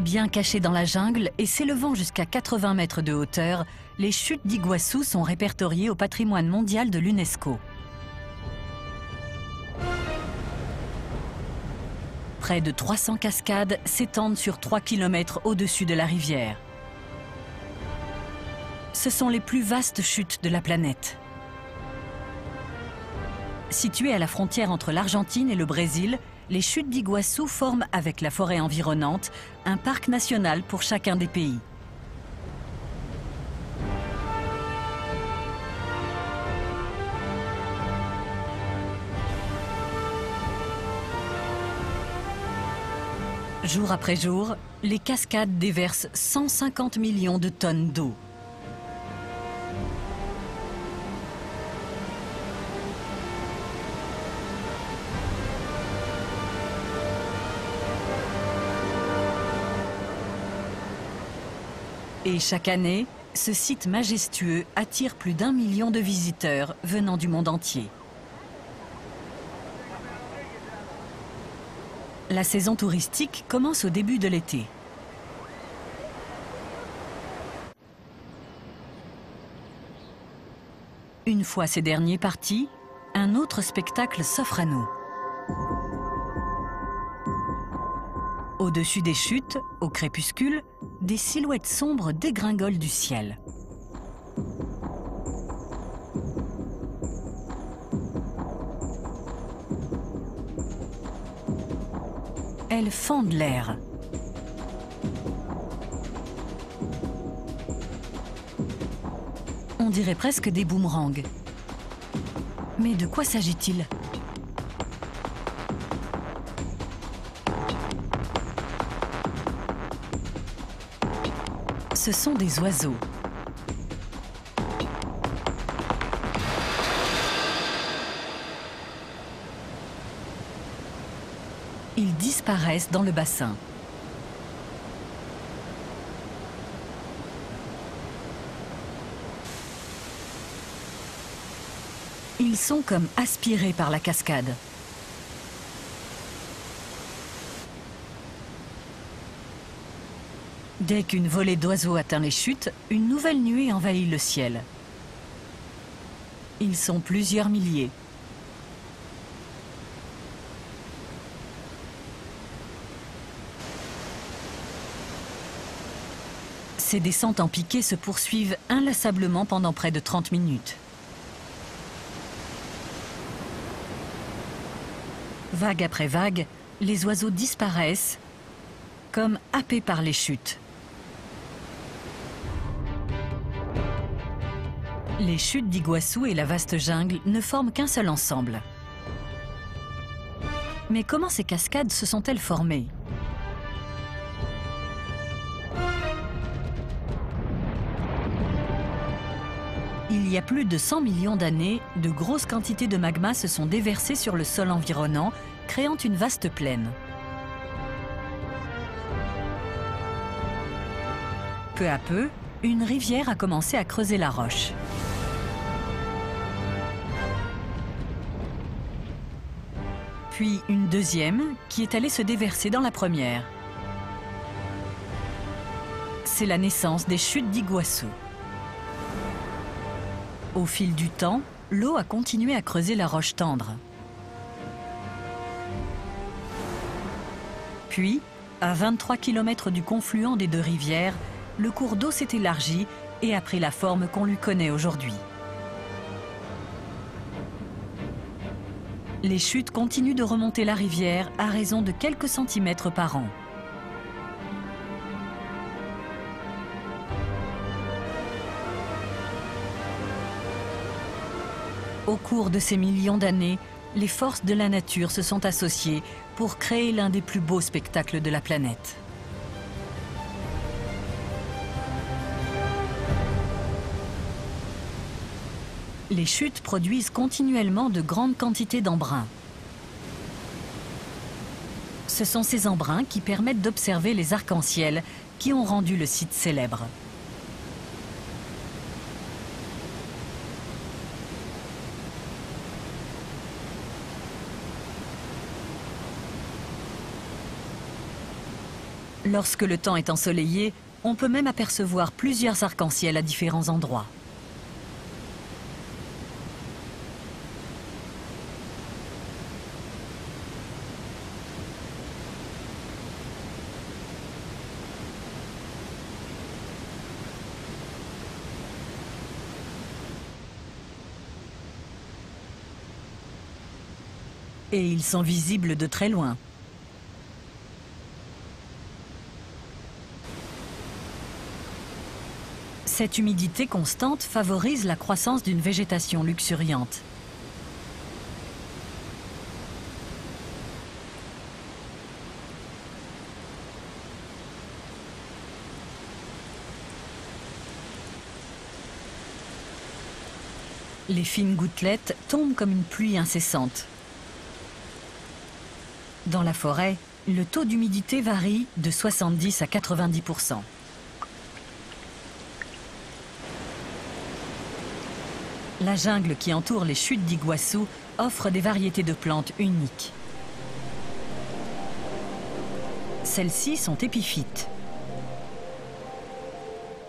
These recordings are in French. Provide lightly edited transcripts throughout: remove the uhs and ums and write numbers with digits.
Bien cachées dans la jungle et s'élevant jusqu'à 80 mètres de hauteur, les chutes d'Iguassou sont répertoriées au patrimoine mondial de l'UNESCO. Près de 300 cascades s'étendent sur 3 km au-dessus de la rivière. Ce sont les plus vastes chutes de la planète. Situées à la frontière entre l'Argentine et le Brésil, les chutes d'Iguassou forment, avec la forêt environnante, un parc national pour chacun des pays. Jour après jour, les cascades déversent 150 millions de tonnes d'eau. Et chaque année, ce site majestueux attire plus d'1 million de visiteurs venant du monde entier. La saison touristique commence au début de l'été. Une fois ces derniers partis, un autre spectacle s'offre à nous. Au-dessus des chutes, au crépuscule, des silhouettes sombres dégringolent du ciel. Elles fendent l'air. On dirait presque des boomerangs. Mais de quoi s'agit-il ? Ce sont des oiseaux. Ils disparaissent dans le bassin. Ils sont comme aspirés par la cascade. Dès qu'une volée d'oiseaux atteint les chutes, une nouvelle nuée envahit le ciel. Ils sont plusieurs milliers. Ces descentes en piqué se poursuivent inlassablement pendant près de 30 minutes. Vague après vague, les oiseaux disparaissent, comme happés par les chutes. Les chutes d'Iguassou et la vaste jungle ne forment qu'un seul ensemble. Mais comment ces cascades se sont-elles formées ? Il y a plus de 100 millions d'années, de grosses quantités de magma se sont déversées sur le sol environnant, créant une vaste plaine. Peu à peu, une rivière a commencé à creuser la roche. Puis une deuxième qui est allée se déverser dans la première. C'est la naissance des chutes d'Iguassou. Au fil du temps, l'eau a continué à creuser la roche tendre. Puis, à 23 km du confluent des deux rivières, le cours d'eau s'est élargi et a pris la forme qu'on lui connaît aujourd'hui. Les chutes continuent de remonter la rivière à raison de quelques centimètres par an. Au cours de ces millions d'années, les forces de la nature se sont associées pour créer l'un des plus beaux spectacles de la planète. Les chutes produisent continuellement de grandes quantités d'embruns. Ce sont ces embruns qui permettent d'observer les arcs-en-ciel qui ont rendu le site célèbre. Lorsque le temps est ensoleillé, on peut même apercevoir plusieurs arcs-en-ciel à différents endroits. Et ils sont visibles de très loin. Cette humidité constante favorise la croissance d'une végétation luxuriante. Les fines gouttelettes tombent comme une pluie incessante. Dans la forêt, le taux d'humidité varie de 70 à 90%. La jungle qui entoure les chutes d'Iguassou offre des variétés de plantes uniques. Celles-ci sont épiphytes.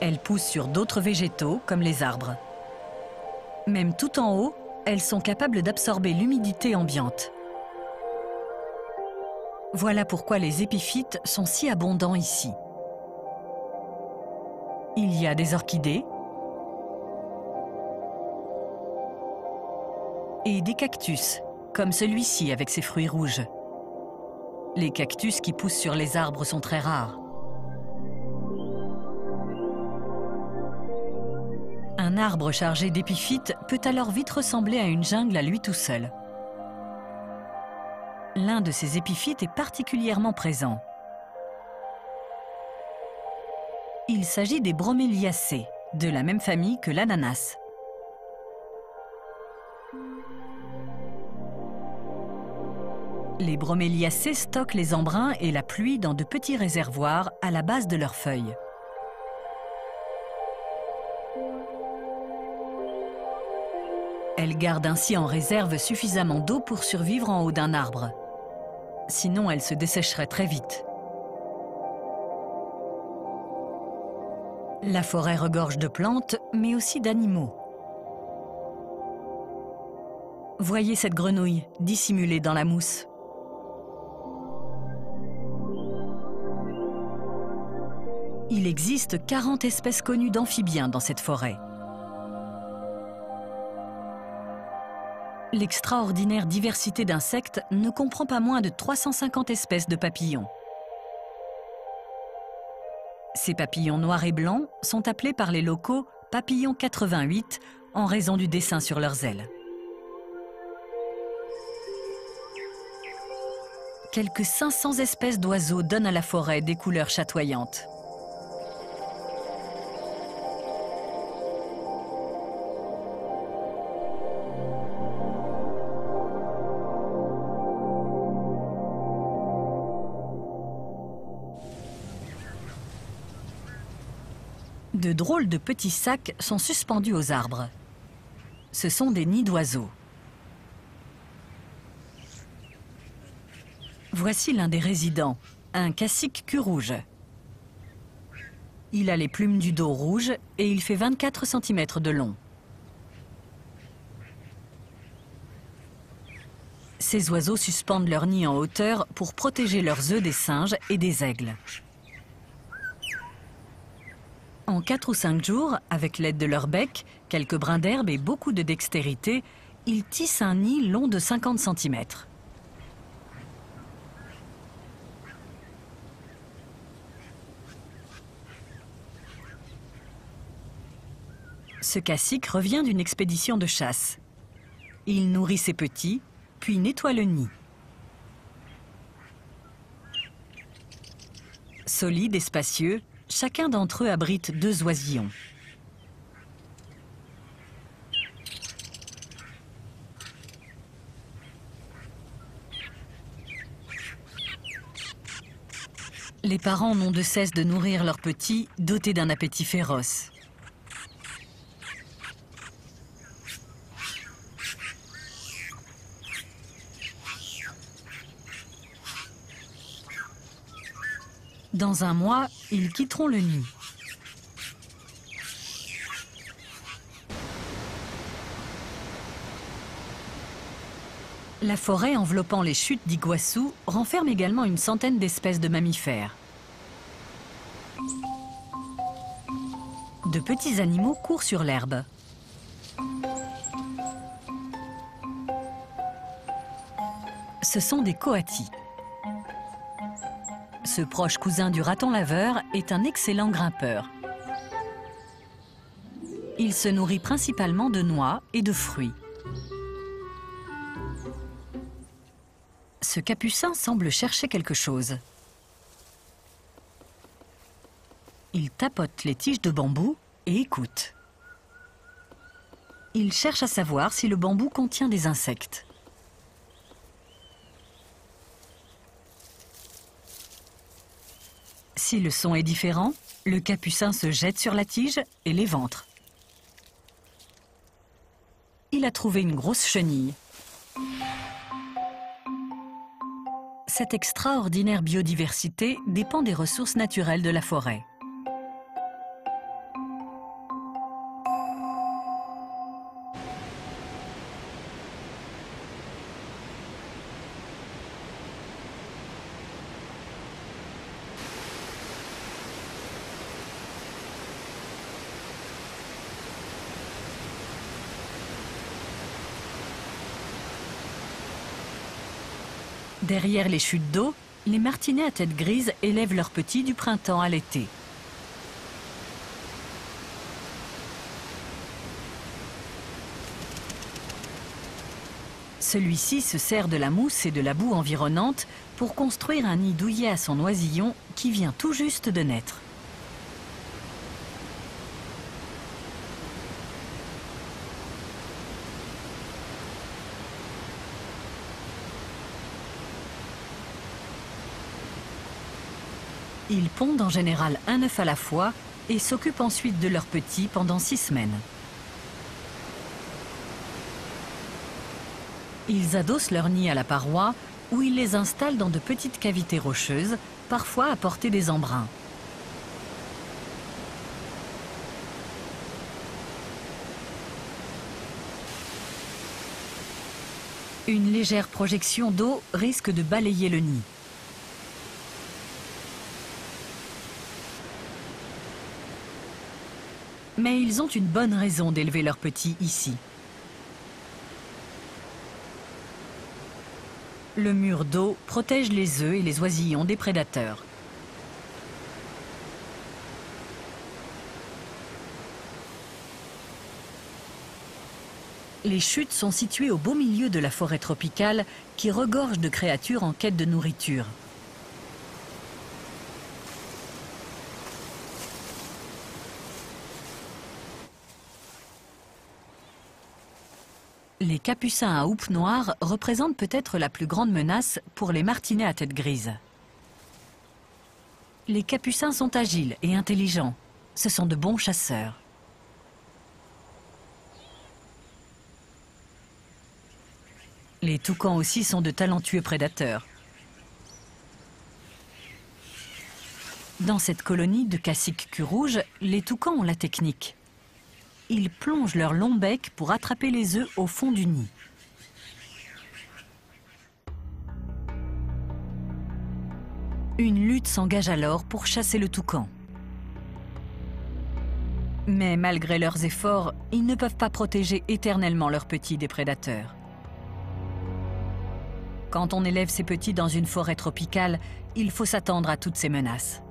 Elles poussent sur d'autres végétaux, comme les arbres. Même tout en haut, elles sont capables d'absorber l'humidité ambiante. Voilà pourquoi les épiphytes sont si abondants ici. Il y a des orchidées et des cactus, comme celui-ci avec ses fruits rouges. Les cactus qui poussent sur les arbres sont très rares. Un arbre chargé d'épiphytes peut alors vite ressembler à une jungle à lui tout seul. L'un de ces épiphytes est particulièrement présent. Il s'agit des broméliacées, de la même famille que l'ananas. Les broméliacées stockent les embruns et la pluie dans de petits réservoirs à la base de leurs feuilles. Elles gardent ainsi en réserve suffisamment d'eau pour survivre en haut d'un arbre. Sinon, elles se dessécheraient très vite. La forêt regorge de plantes, mais aussi d'animaux. Voyez cette grenouille, dissimulée dans la mousse. Il existe 40 espèces connues d'amphibiens dans cette forêt. L'extraordinaire diversité d'insectes ne comprend pas moins de 350 espèces de papillons. Ces papillons noirs et blancs sont appelés par les locaux papillons 88 en raison du dessin sur leurs ailes. Quelques 500 espèces d'oiseaux donnent à la forêt des couleurs chatoyantes. De drôles de petits sacs sont suspendus aux arbres. Ce sont des nids d'oiseaux. Voici l'un des résidents, un cassique cul-rouge. Il a les plumes du dos rouges et il fait 24 cm de long. Ces oiseaux suspendent leur nid en hauteur pour protéger leurs œufs des singes et des aigles. En 4 ou 5 jours, avec l'aide de leur bec, quelques brins d'herbe et beaucoup de dextérité, ils tissent un nid long de 50 cm. Ce cassique revient d'une expédition de chasse. Il nourrit ses petits, puis nettoie le nid. Solides et spacieux, chacun d'entre eux abrite 2 oisillons. Les parents n'ont de cesse de nourrir leurs petits, dotés d'un appétit féroce. Dans un mois, ils quitteront le nid. La forêt enveloppant les chutes d'Iguassou renferme également une centaine d'espèces de mammifères. De petits animaux courent sur l'herbe. Ce sont des coatis. Ce proche cousin du raton laveur est un excellent grimpeur. Il se nourrit principalement de noix et de fruits. Ce capucin semble chercher quelque chose. Il tapote les tiges de bambou et écoute. Il cherche à savoir si le bambou contient des insectes. Si le son est différent, le capucin se jette sur la tige et l'éventre. Il a trouvé une grosse chenille. Cette extraordinaire biodiversité dépend des ressources naturelles de la forêt. Derrière les chutes d'eau, les martinets à tête grise élèvent leurs petits du printemps à l'été. Celui-ci se sert de la mousse et de la boue environnante pour construire un nid douillet à son oisillon qui vient tout juste de naître. Ils pondent en général un œuf à la fois et s'occupent ensuite de leurs petits pendant 6 semaines. Ils adossent leur nid à la paroi où ils les installent dans de petites cavités rocheuses, parfois à portée des embruns. Une légère projection d'eau risque de balayer le nid. Mais ils ont une bonne raison d'élever leurs petits ici. Le mur d'eau protège les œufs et les oisillons des prédateurs. Les chutes sont situées au beau milieu de la forêt tropicale qui regorge de créatures en quête de nourriture. Les capucins à houppe noire représentent peut-être la plus grande menace pour les martinets à tête grise. Les capucins sont agiles et intelligents. Ce sont de bons chasseurs. Les toucans aussi sont de talentueux prédateurs. Dans cette colonie de caciques cul-rouge, les toucans ont la technique. Ils plongent leur long bec pour attraper les œufs au fond du nid. Une lutte s'engage alors pour chasser le toucan. Mais malgré leurs efforts, ils ne peuvent pas protéger éternellement leurs petits des prédateurs. Quand on élève ses petits dans une forêt tropicale, il faut s'attendre à toutes ces menaces.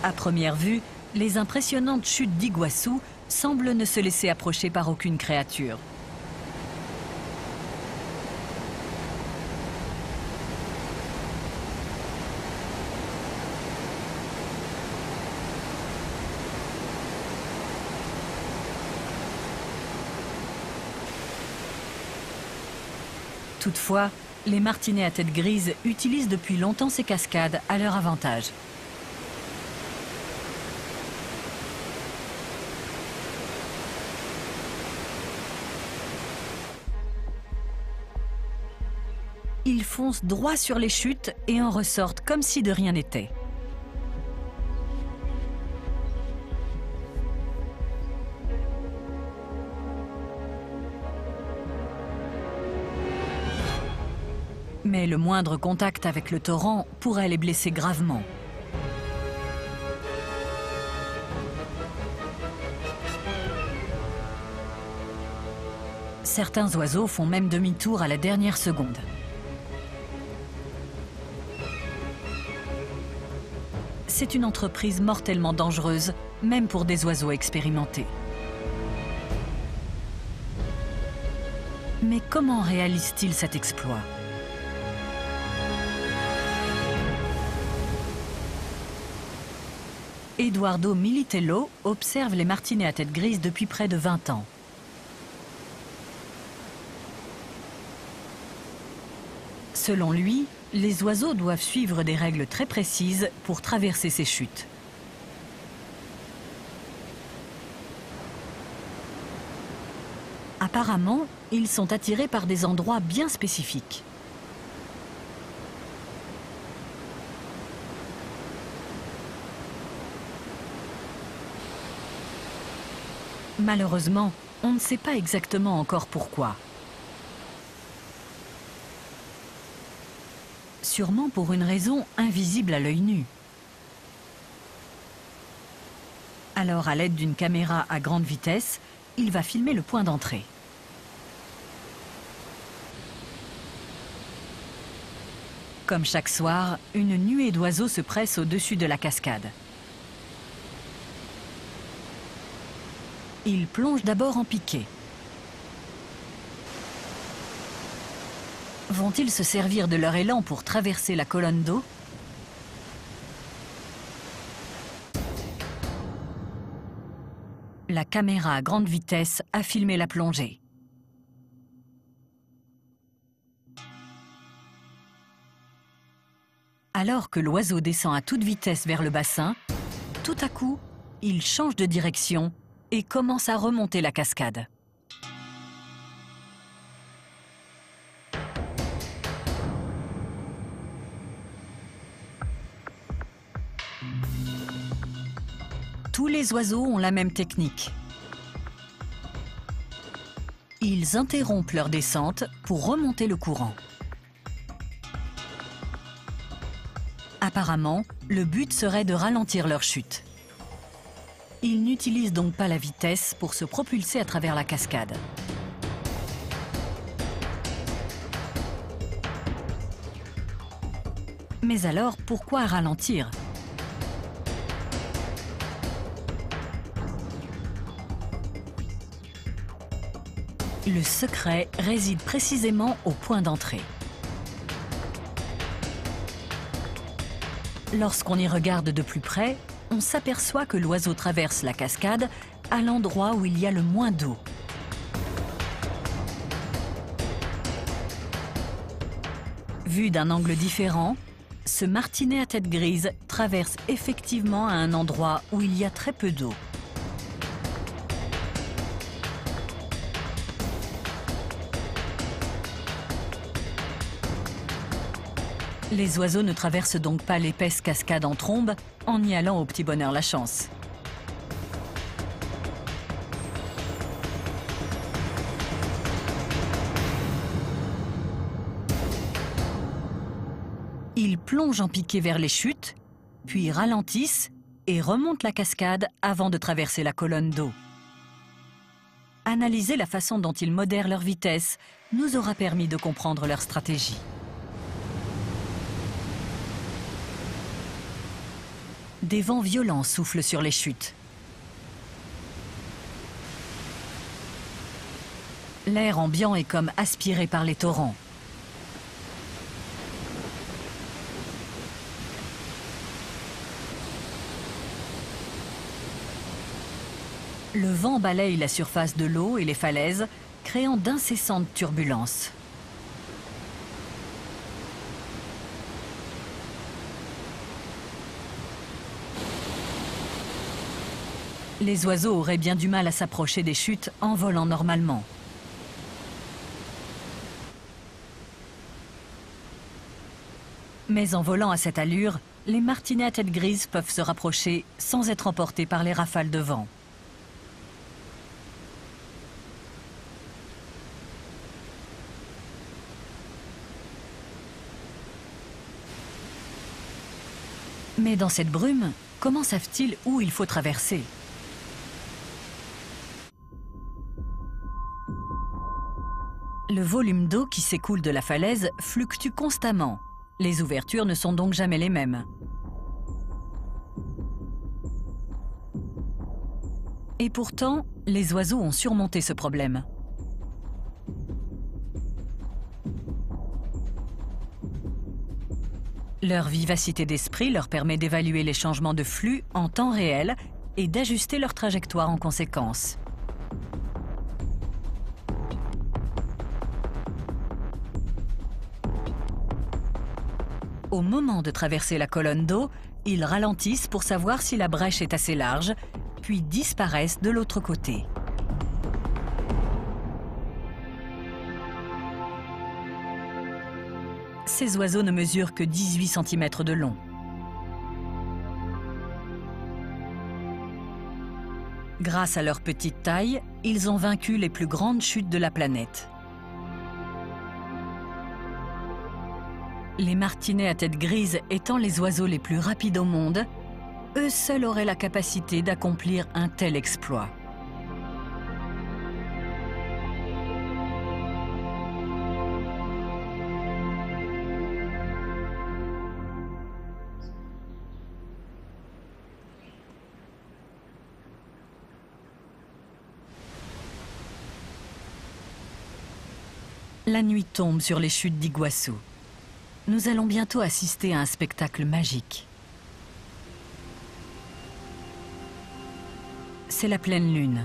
À première vue, les impressionnantes chutes d'Iguassou semblent ne se laisser approcher par aucune créature. Toutefois, les martinets à tête grise utilisent depuis longtemps ces cascades à leur avantage. Ils foncent droit sur les chutes et en ressortent comme si de rien n'était. Mais le moindre contact avec le torrent pourrait les blesser gravement. Certains oiseaux font même demi-tour à la dernière seconde. C'est une entreprise mortellement dangereuse, même pour des oiseaux expérimentés. Mais comment réalisent-ils cet exploit ? Eduardo Militello observe les martinets à tête grise depuis près de 20 ans. Selon lui, les oiseaux doivent suivre des règles très précises pour traverser ces chutes. Apparemment, ils sont attirés par des endroits bien spécifiques. Malheureusement, on ne sait pas exactement encore pourquoi. Sûrement pour une raison invisible à l'œil nu. Alors, à l'aide d'une caméra à grande vitesse, il va filmer le point d'entrée. Comme chaque soir, une nuée d'oiseaux se presse au-dessus de la cascade. Ils plongent d'abord en piqué. Vont-ils se servir de leur élan pour traverser la colonne d'eau? La caméra à grande vitesse a filmé la plongée. Alors que l'oiseau descend à toute vitesse vers le bassin, tout à coup, il change de direction et commence à remonter la cascade. Tous les oiseaux ont la même technique. Ils interrompent leur descente pour remonter le courant. Apparemment, le but serait de ralentir leur chute. Ils n'utilisent donc pas la vitesse pour se propulser à travers la cascade. Mais alors, pourquoi ralentir ? Le secret réside précisément au point d'entrée. Lorsqu'on y regarde de plus près, on s'aperçoit que l'oiseau traverse la cascade à l'endroit où il y a le moins d'eau. Vu d'un angle différent, ce martinet à tête grise traverse effectivement à un endroit où il y a très peu d'eau. Les oiseaux ne traversent donc pas l'épaisse cascade en trombe en y allant au petit bonheur la chance. Ils plongent en piqué vers les chutes, puis ralentissent et remontent la cascade avant de traverser la colonne d'eau. Analyser la façon dont ils modèrent leur vitesse nous aura permis de comprendre leur stratégie. Des vents violents soufflent sur les chutes. L'air ambiant est comme aspiré par les torrents. Le vent balaye la surface de l'eau et les falaises, créant d'incessantes turbulences. Les oiseaux auraient bien du mal à s'approcher des chutes en volant normalement. Mais en volant à cette allure, les martinets à tête grise peuvent se rapprocher sans être emportés par les rafales de vent. Mais dans cette brume, comment savent-ils où il faut traverser? Le volume d'eau qui s'écoule de la falaise fluctue constamment. Les ouvertures ne sont donc jamais les mêmes. Et pourtant, les oiseaux ont surmonté ce problème. Leur vivacité d'esprit leur permet d'évaluer les changements de flux en temps réel et d'ajuster leur trajectoire en conséquence. Au moment de traverser la colonne d'eau, ils ralentissent pour savoir si la brèche est assez large, puis disparaissent de l'autre côté. Ces oiseaux ne mesurent que 18 cm de long. Grâce à leur petite taille, ils ont vaincu les plus grandes chutes de la planète. Les martinets à tête grise étant les oiseaux les plus rapides au monde, eux seuls auraient la capacité d'accomplir un tel exploit. La nuit tombe sur les chutes d'Iguassou. Nous allons bientôt assister à un spectacle magique. C'est la pleine lune.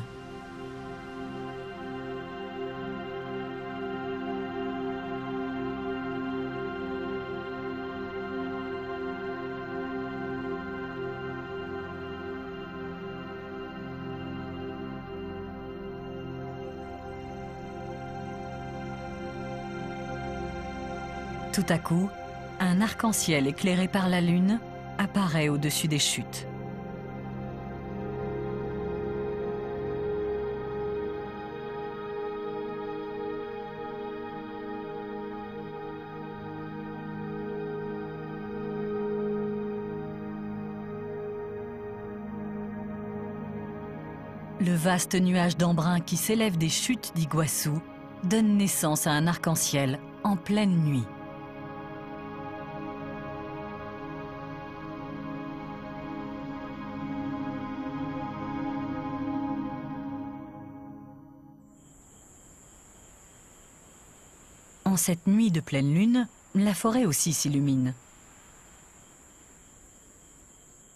Tout à coup, un arc-en-ciel éclairé par la lune apparaît au-dessus des chutes. Le vaste nuage d'embrun qui s'élève des chutes d'Iguassou donne naissance à un arc-en-ciel en pleine nuit. En cette nuit de pleine lune, la forêt aussi s'illumine.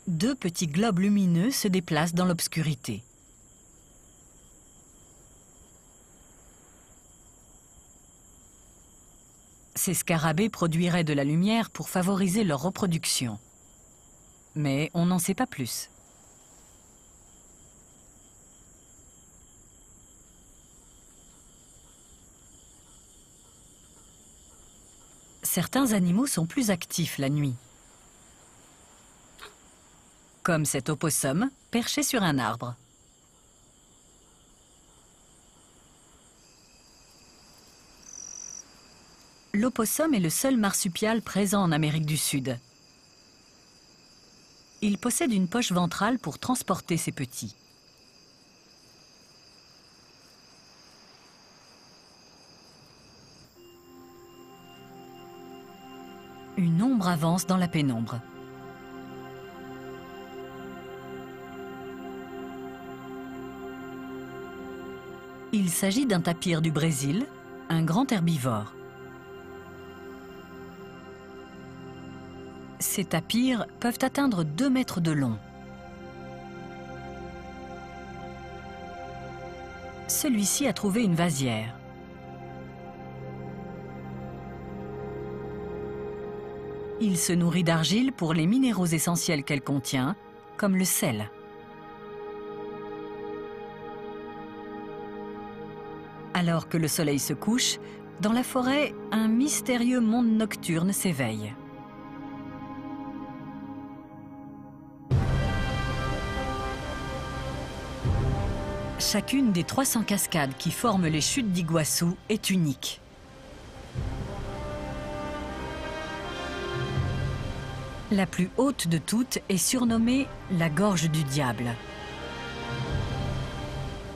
Deux petits globes lumineux se déplacent dans l'obscurité. Ces scarabées produiraient de la lumière pour favoriser leur reproduction. Mais on n'en sait pas plus. Certains animaux sont plus actifs la nuit. Comme cet opossum perché sur un arbre. L'opossum est le seul marsupial présent en Amérique du Sud. Il possède une poche ventrale pour transporter ses petits. Une ombre avance dans la pénombre. Il s'agit d'un tapir du Brésil, un grand herbivore. Ces tapirs peuvent atteindre 2 mètres de long. Celui-ci a trouvé une vasière. Il se nourrit d'argile pour les minéraux essentiels qu'elle contient, comme le sel. Alors que le soleil se couche, dans la forêt, un mystérieux monde nocturne s'éveille. Chacune des 300 cascades qui forment les chutes d'Iguassou est unique. La plus haute de toutes est surnommée la Gorge du Diable.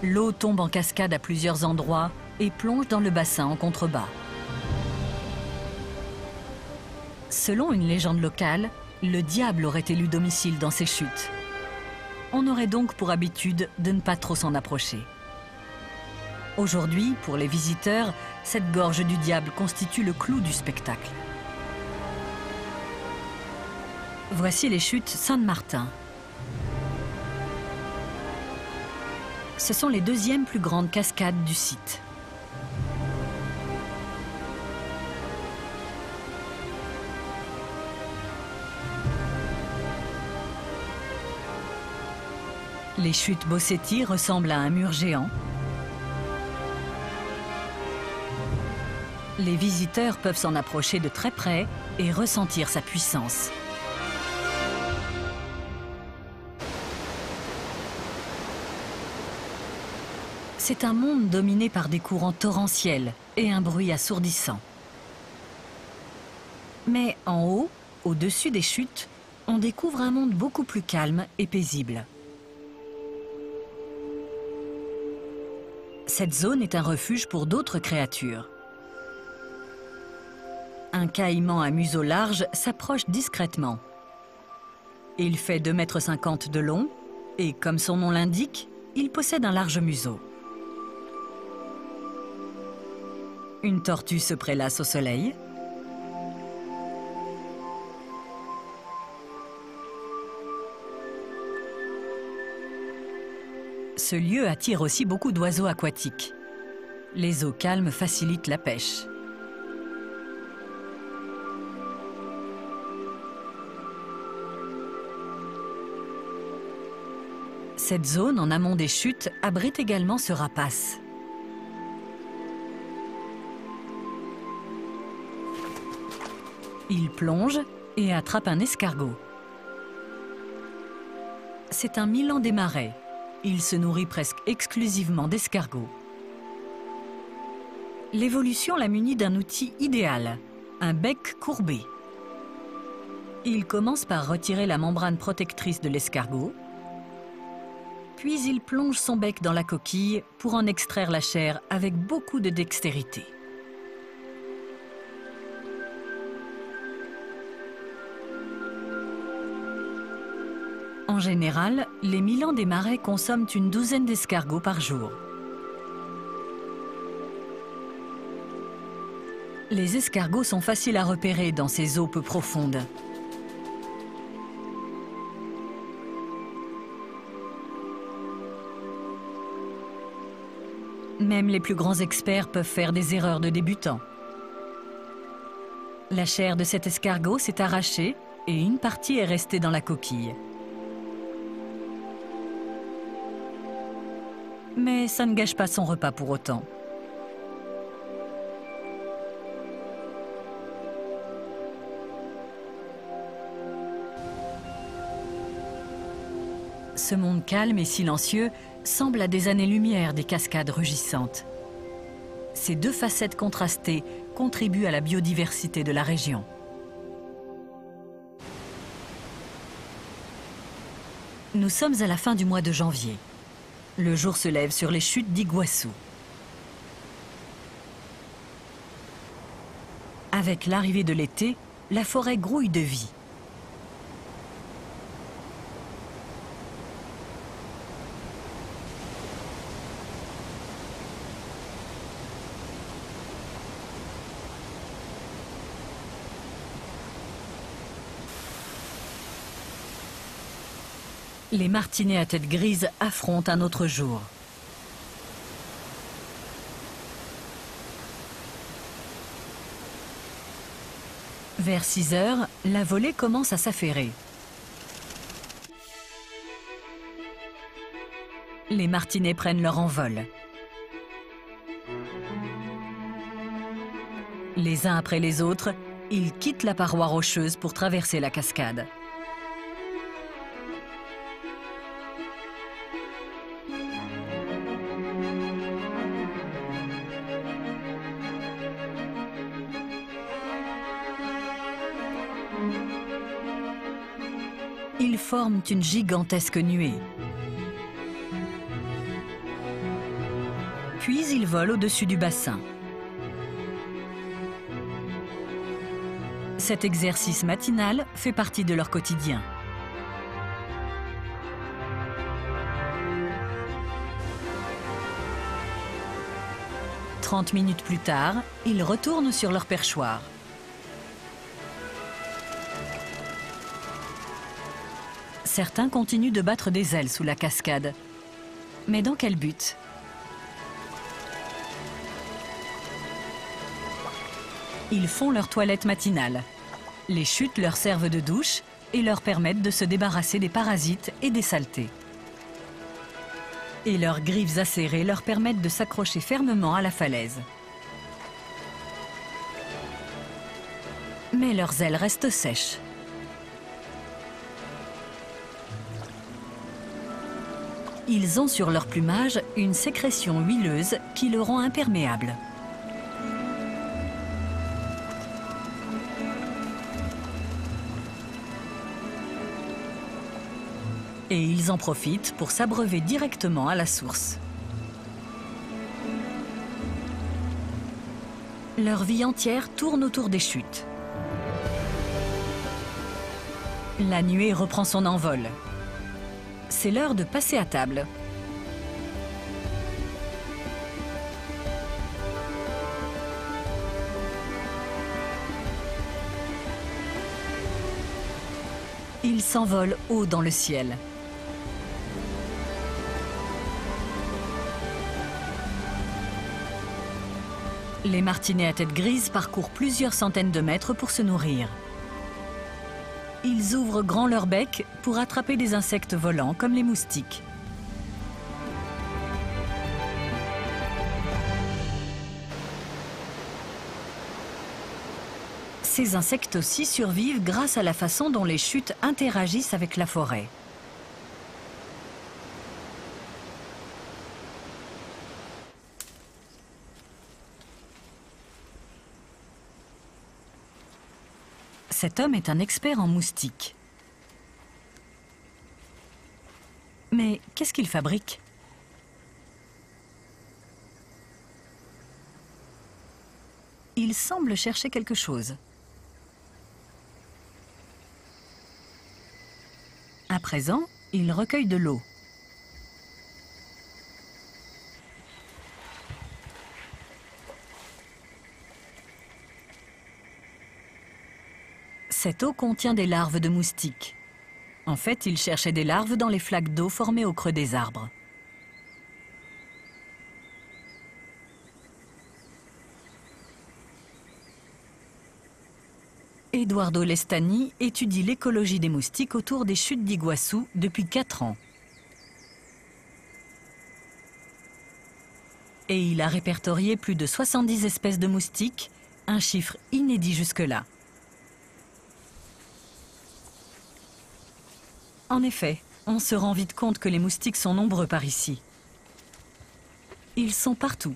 L'eau tombe en cascade à plusieurs endroits et plonge dans le bassin en contrebas. Selon une légende locale, le diable aurait élu domicile dans ces chutes. On aurait donc pour habitude de ne pas trop s'en approcher. Aujourd'hui, pour les visiteurs, cette gorge du diable constitue le clou du spectacle. Voici les chutes Saint-Martin. Ce sont les deuxièmes plus grandes cascades du site. Les chutes Bossetti ressemblent à un mur géant. Les visiteurs peuvent s'en approcher de très près et ressentir sa puissance. C'est un monde dominé par des courants torrentiels et un bruit assourdissant. Mais en haut, au-dessus des chutes, on découvre un monde beaucoup plus calme et paisible. Cette zone est un refuge pour d'autres créatures. Un caïman à museau large s'approche discrètement. Il fait 2,50 m de long et, comme son nom l'indique, il possède un large museau. Une tortue se prélasse au soleil. Ce lieu attire aussi beaucoup d'oiseaux aquatiques. Les eaux calmes facilitent la pêche. Cette zone en amont des chutes abrite également ce rapace. Il plonge et attrape un escargot. C'est un milan des marais. Il se nourrit presque exclusivement d'escargots. L'évolution l'a muni d'un outil idéal, un bec courbé. Il commence par retirer la membrane protectrice de l'escargot, puis il plonge son bec dans la coquille pour en extraire la chair avec beaucoup de dextérité. En général, les milans des marais consomment une douzaine d'escargots par jour. Les escargots sont faciles à repérer dans ces eaux peu profondes. Même les plus grands experts peuvent faire des erreurs de débutants. La chair de cet escargot s'est arrachée et une partie est restée dans la coquille. Mais ça ne gâche pas son repas pour autant. Ce monde calme et silencieux semble à des années-lumière des cascades rugissantes. Ces deux facettes contrastées contribuent à la biodiversité de la région. Nous sommes à la fin du mois de janvier. Le jour se lève sur les chutes d'Iguassou. Avec l'arrivée de l'été, la forêt grouille de vie. Les martinets à tête grise affrontent un autre jour. Vers 6 heures, la volée commence à s'affairer. Les martinets prennent leur envol. Les uns après les autres, ils quittent la paroi rocheuse pour traverser la cascade. Ils forment une gigantesque nuée. Puis ils volent au-dessus du bassin. Cet exercice matinal fait partie de leur quotidien. « 30 minutes plus tard, ils retournent sur leur perchoir. Certains continuent de battre des ailes sous la cascade. Mais dans quel but ? Ils font leur toilette matinale. Les chutes leur servent de douche et leur permettent de se débarrasser des parasites et des saletés. Et leurs griffes acérées leur permettent de s'accrocher fermement à la falaise. Mais leurs ailes restent sèches. Ils ont sur leur plumage une sécrétion huileuse qui le rend imperméable. Et ils en profitent pour s'abreuver directement à la source. Leur vie entière tourne autour des chutes. La nuée reprend son envol. C'est l'heure de passer à table. Ils s'envolent haut dans le ciel. Les martinets à tête grise parcourent plusieurs centaines de mètres pour se nourrir. Ils ouvrent grand leur bec pour attraper des insectes volants comme les moustiques. Ces insectes aussi survivent grâce à la façon dont les chutes interagissent avec la forêt. Cet homme est un expert en moustiques. Mais qu'est-ce qu'il fabrique? Il semble chercher quelque chose. À présent, il recueille de l'eau. Cette eau contient des larves de moustiques. En fait, il cherchait des larves dans les flaques d'eau formées au creux des arbres. Eduardo Lestani étudie l'écologie des moustiques autour des chutes d'Iguassou depuis 4 ans. Et il a répertorié plus de 70 espèces de moustiques, un chiffre inédit jusque-là. En effet, on se rend vite compte que les moustiques sont nombreux par ici. Ils sont partout.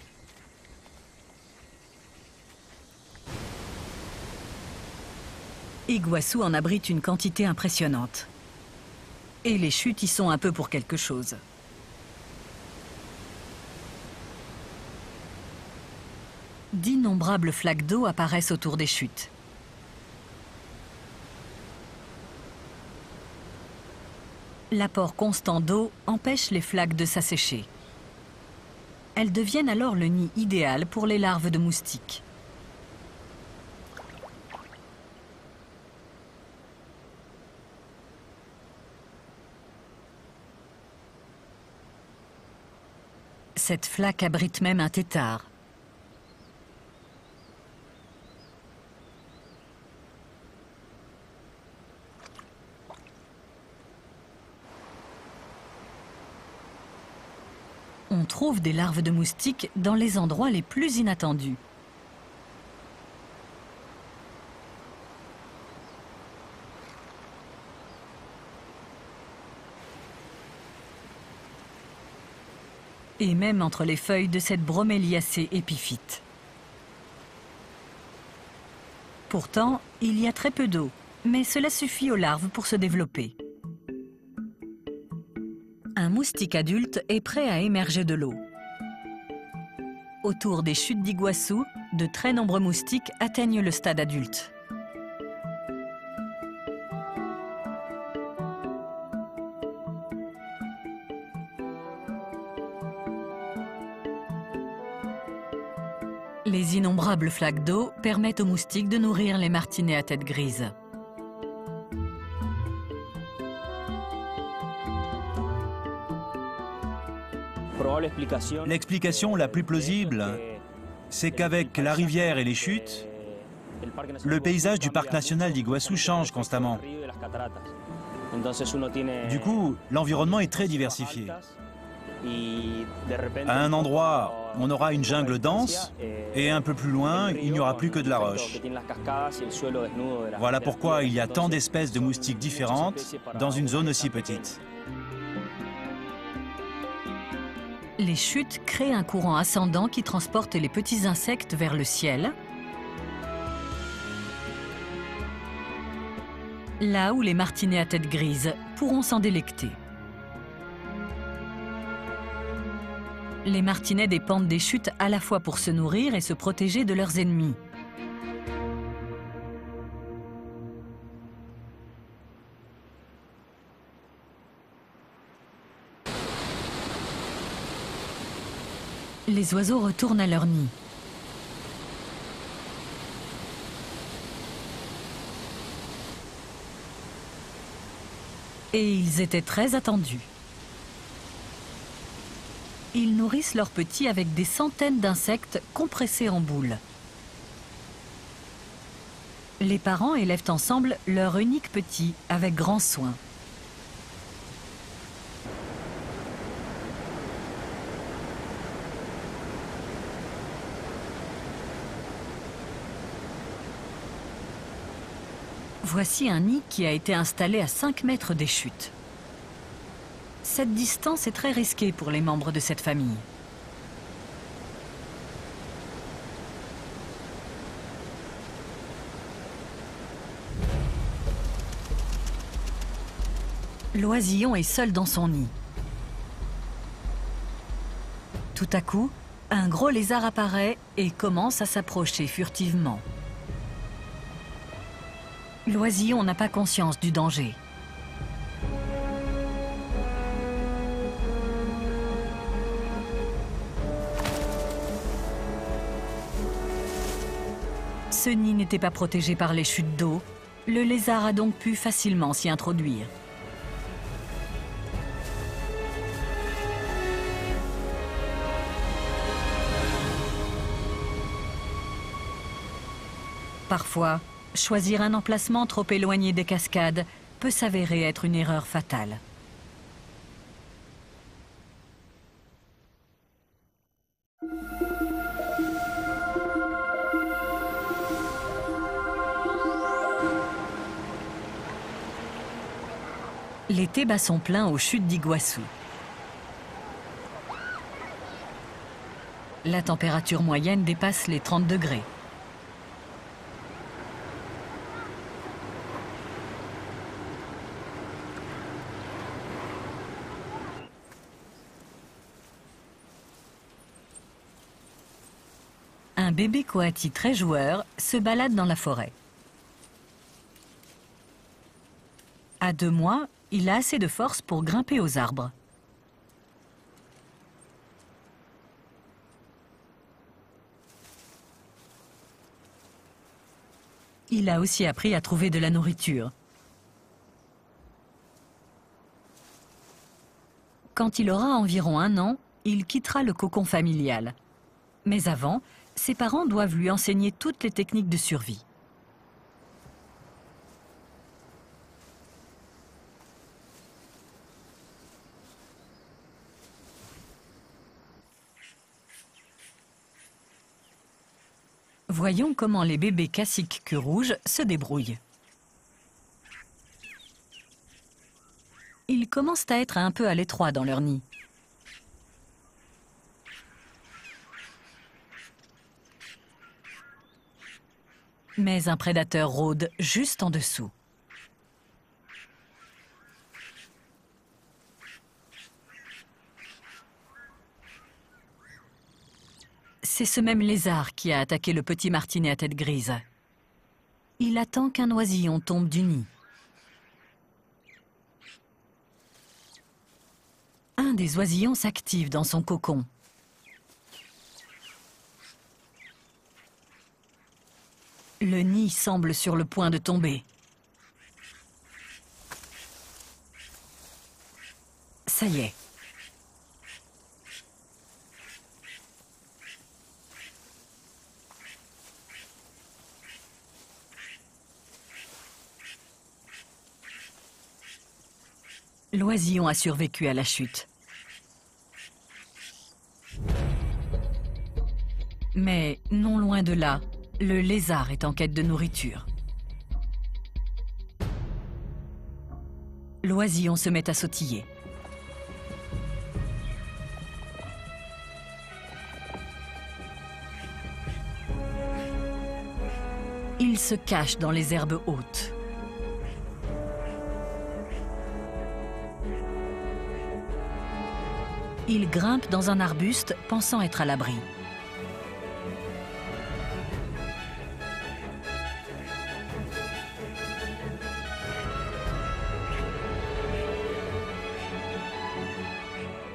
Iguassou en abrite une quantité impressionnante. Et les chutes y sont un peu pour quelque chose. D'innombrables flaques d'eau apparaissent autour des chutes. L'apport constant d'eau empêche les flaques de s'assécher. Elles deviennent alors le nid idéal pour les larves de moustiques. Cette flaque abrite même un tétard. On trouve des larves de moustiques dans les endroits les plus inattendus. Et même entre les feuilles de cette broméliacée épiphyte. Pourtant, il y a très peu d'eau, mais cela suffit aux larves pour se développer. moustique adulte est prêt à émerger de l'eau. Autour des chutes d'Iguassou, de très nombreux moustiques atteignent le stade adulte. Les innombrables flaques d'eau permettent aux moustiques de nourrir les martinets à tête grise. L'explication la plus plausible, c'est qu'avec la rivière et les chutes, le paysage du parc national d'Iguassou change constamment. Du coup, l'environnement est très diversifié. À un endroit, on aura une jungle dense, et un peu plus loin, il n'y aura plus que de la roche. Voilà pourquoi il y a tant d'espèces de moustiques différentes dans une zone aussi petite. Les chutes créent un courant ascendant qui transporte les petits insectes vers le ciel, là où les martinets à tête grise pourront s'en délecter. Les martinets dépendent des chutes à la fois pour se nourrir et se protéger de leurs ennemis. Les oiseaux retournent à leur nid. Et ils étaient très attendus. Ils nourrissent leurs petits avec des centaines d'insectes compressés en boules. Les parents élèvent ensemble leur unique petit avec grand soin. Voici un nid qui a été installé à 5 mètres des chutes. Cette distance est très risquée pour les membres de cette famille. L'oisillon est seul dans son nid. Tout à coup, un gros lézard apparaît et commence à s'approcher furtivement. L'oisillon n'a pas conscience du danger. Ce nid n'était pas protégé par les chutes d'eau. Le lézard a donc pu facilement s'y introduire. Parfois, choisir un emplacement trop éloigné des cascades peut s'avérer être une erreur fatale. L'été bat son plein aux chutes d'Iguassou. La température moyenne dépasse les 30 degrés. Un bébé coati très joueur se balade dans la forêt. À 2 mois, il a assez de force pour grimper aux arbres. Il a aussi appris à trouver de la nourriture. Quand il aura environ 1 an, il quittera le cocon familial. Mais avant, ses parents doivent lui enseigner toutes les techniques de survie. Voyons comment les bébés caciques queue rouge se débrouillent. Ils commencent à être un peu à l'étroit dans leur nid. Mais un prédateur rôde juste en dessous. C'est ce même lézard qui a attaqué le petit martinet à tête grise. Il attend qu'un oisillon tombe du nid. Un des oisillons s'active dans son cocon. Le nid semble sur le point de tomber. Ça y est. L'oisillon a survécu à la chute. Mais non loin de là, le lézard est en quête de nourriture. L'oisillon se met à sautiller. Il se cache dans les herbes hautes. Il grimpe dans un arbuste, pensant être à l'abri.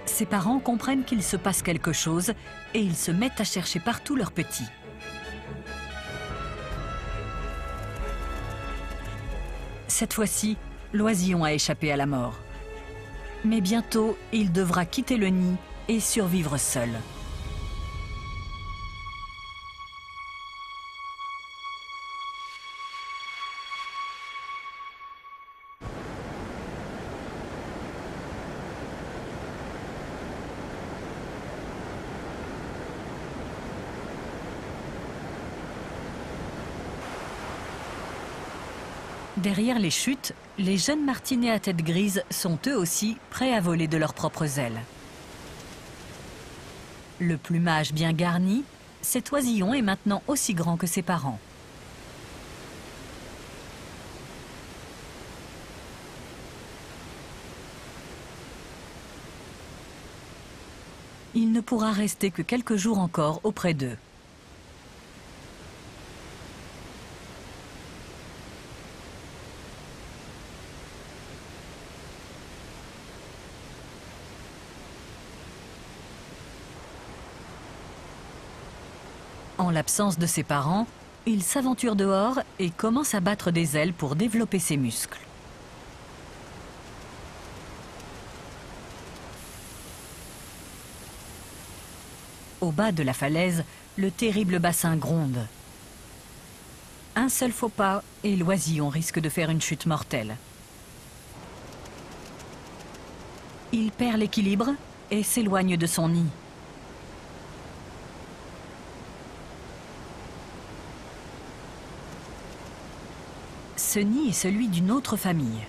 Ses parents comprennent qu'il se passe quelque chose et ils se mettent à chercher partout leurs petits. Cette fois-ci, l'oisillon a échappé à la mort. Mais bientôt, il devra quitter le nid et survivre seul. Derrière les chutes, les jeunes martinets à tête grise sont eux aussi prêts à voler de leurs propres ailes. Le plumage bien garni, cet oisillon est maintenant aussi grand que ses parents. Il ne pourra rester que quelques jours encore auprès d'eux. En l'absence de ses parents, il s'aventure dehors et commence à battre des ailes pour développer ses muscles. Au bas de la falaise, le terrible bassin gronde. Un seul faux pas et l'oisillon risque de faire une chute mortelle. Il perd l'équilibre et s'éloigne de son nid. Ce nid est celui d'une autre famille.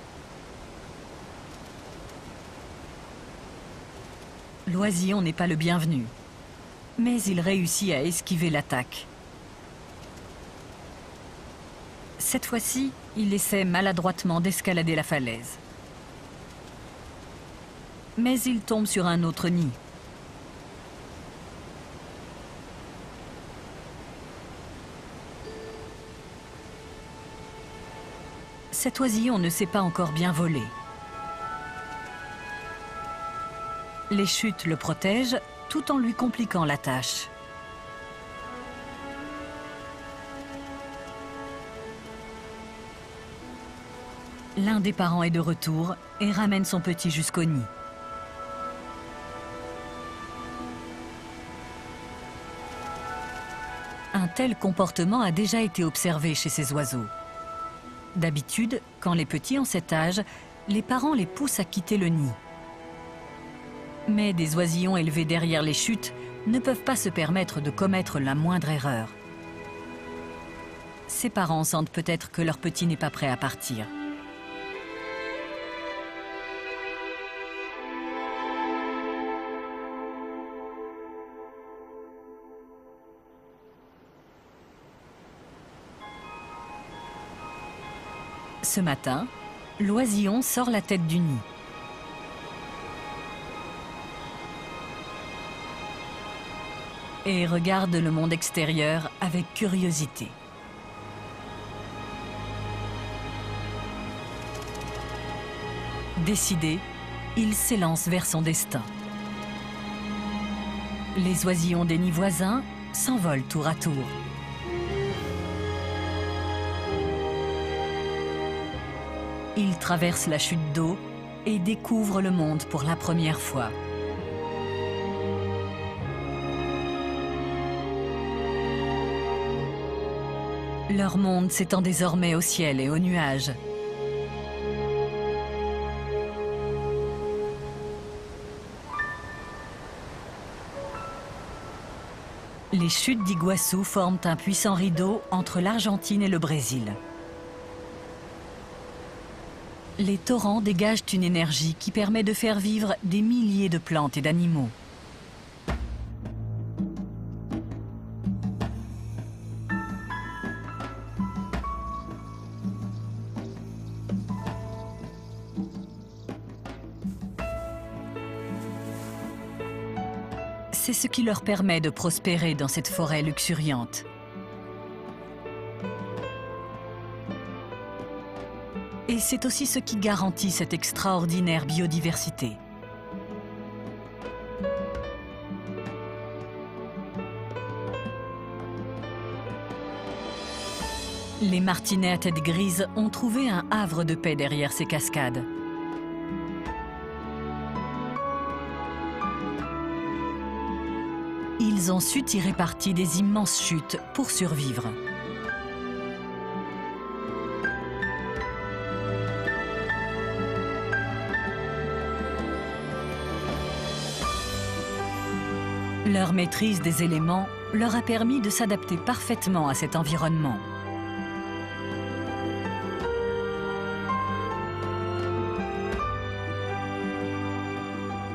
L'oisillon n'est pas le bienvenu, mais il réussit à esquiver l'attaque. Cette fois-ci, il essaie maladroitement d'escalader la falaise. Mais il tombe sur un autre nid. Cet oisillon ne sait pas encore bien voler. Les chutes le protègent tout en lui compliquant la tâche. L'un des parents est de retour et ramène son petit jusqu'au nid. Un tel comportement a déjà été observé chez ces oiseaux. D'habitude, quand les petits ont cet âge, les parents les poussent à quitter le nid. Mais des oisillons élevés derrière les chutes ne peuvent pas se permettre de commettre la moindre erreur. Ces parents sentent peut-être que leur petit n'est pas prêt à partir. Ce matin, l'oisillon sort la tête du nid. et regardent le monde extérieur avec curiosité. Décidé, il s'élance vers son destin. Les oisillons des nids voisins s'envolent tour à tour. Ils traversent la chute d'eau et découvrent le monde pour la première fois. Leur monde s'étend désormais au ciel et aux nuages. Les chutes d'Iguassou forment un puissant rideau entre l'Argentine et le Brésil. Les torrents dégagent une énergie qui permet de faire vivre des milliers de plantes et d'animaux. C'est ce qui leur permet de prospérer dans cette forêt luxuriante. Et c'est aussi ce qui garantit cette extraordinaire biodiversité. Les martinets à tête grise ont trouvé un havre de paix derrière ces cascades. Ils ont su tirer parti des immenses chutes pour survivre. Leur maîtrise des éléments leur a permis de s'adapter parfaitement à cet environnement.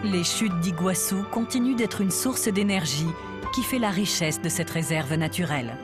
Les chutes d'Iguassou continuent d'être une source d'énergie qui fait la richesse de cette réserve naturelle.